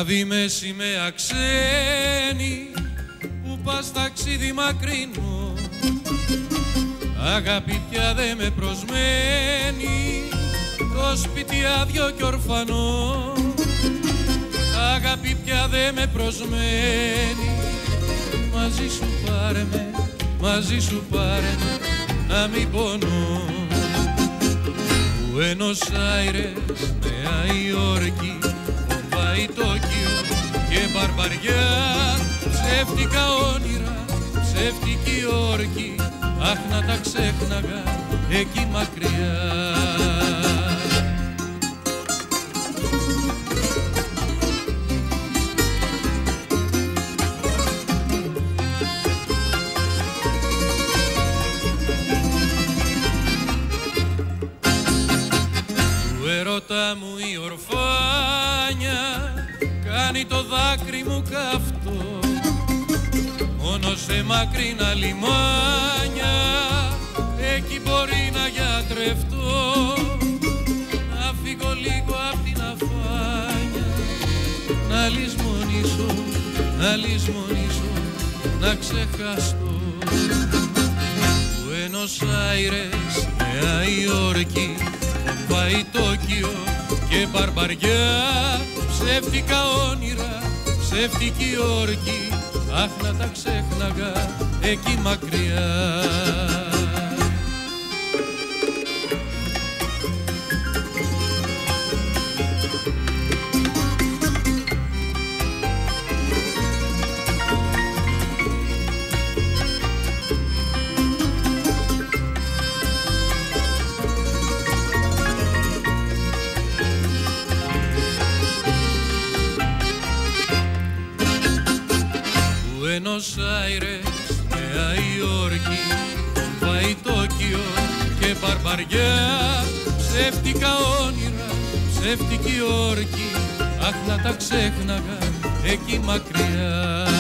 Βράδυ με σημαία ξένη που πας ταξίδι μακρινό, αγάπη πια δε με προσμένει, το σπίτι άδειο κι ορφανό. Αγάπη πια δε με προσμένει, μαζί σου πάρε με, μαζί σου πάρε με, να μην πονώ. Μπουένος Άιρες, Νέα Υόρκη, Μομπάι, Τόκιο και Μπαρμπαριά, ψεύτικα όνειρα, ψεύτικη όρκη, αχ να τα ξέχναγα εκεί μακριά. Του ερώτα μου η ορφάνια κάνει το δάκρυ μου καυτό, μόνο σε μακρινά λιμάνια εκεί μπορεί να γιατρευτώ. Να φύγω λίγο απ' την αφάνια, να λησμονήσω, να λησμονήσω, να ξεχαστώ. Μπουένος Άιρες, Νέα Υόρκη, Μομπάι, Τόκιο και Μπαρμπαριά, ψεύτικα όνειρα, ψεύτικη όρκη, αχ να τα ξέχναγα εκεί μακριά. Μπουένος Άιρες, Νέα Υόρκη, Μομπάι, Τόκιο και Μπαρμπαριά, ψεύτικα όνειρα, ψεύτικη όρκη, αχ να τα ξέχναγα εκεί μακριά.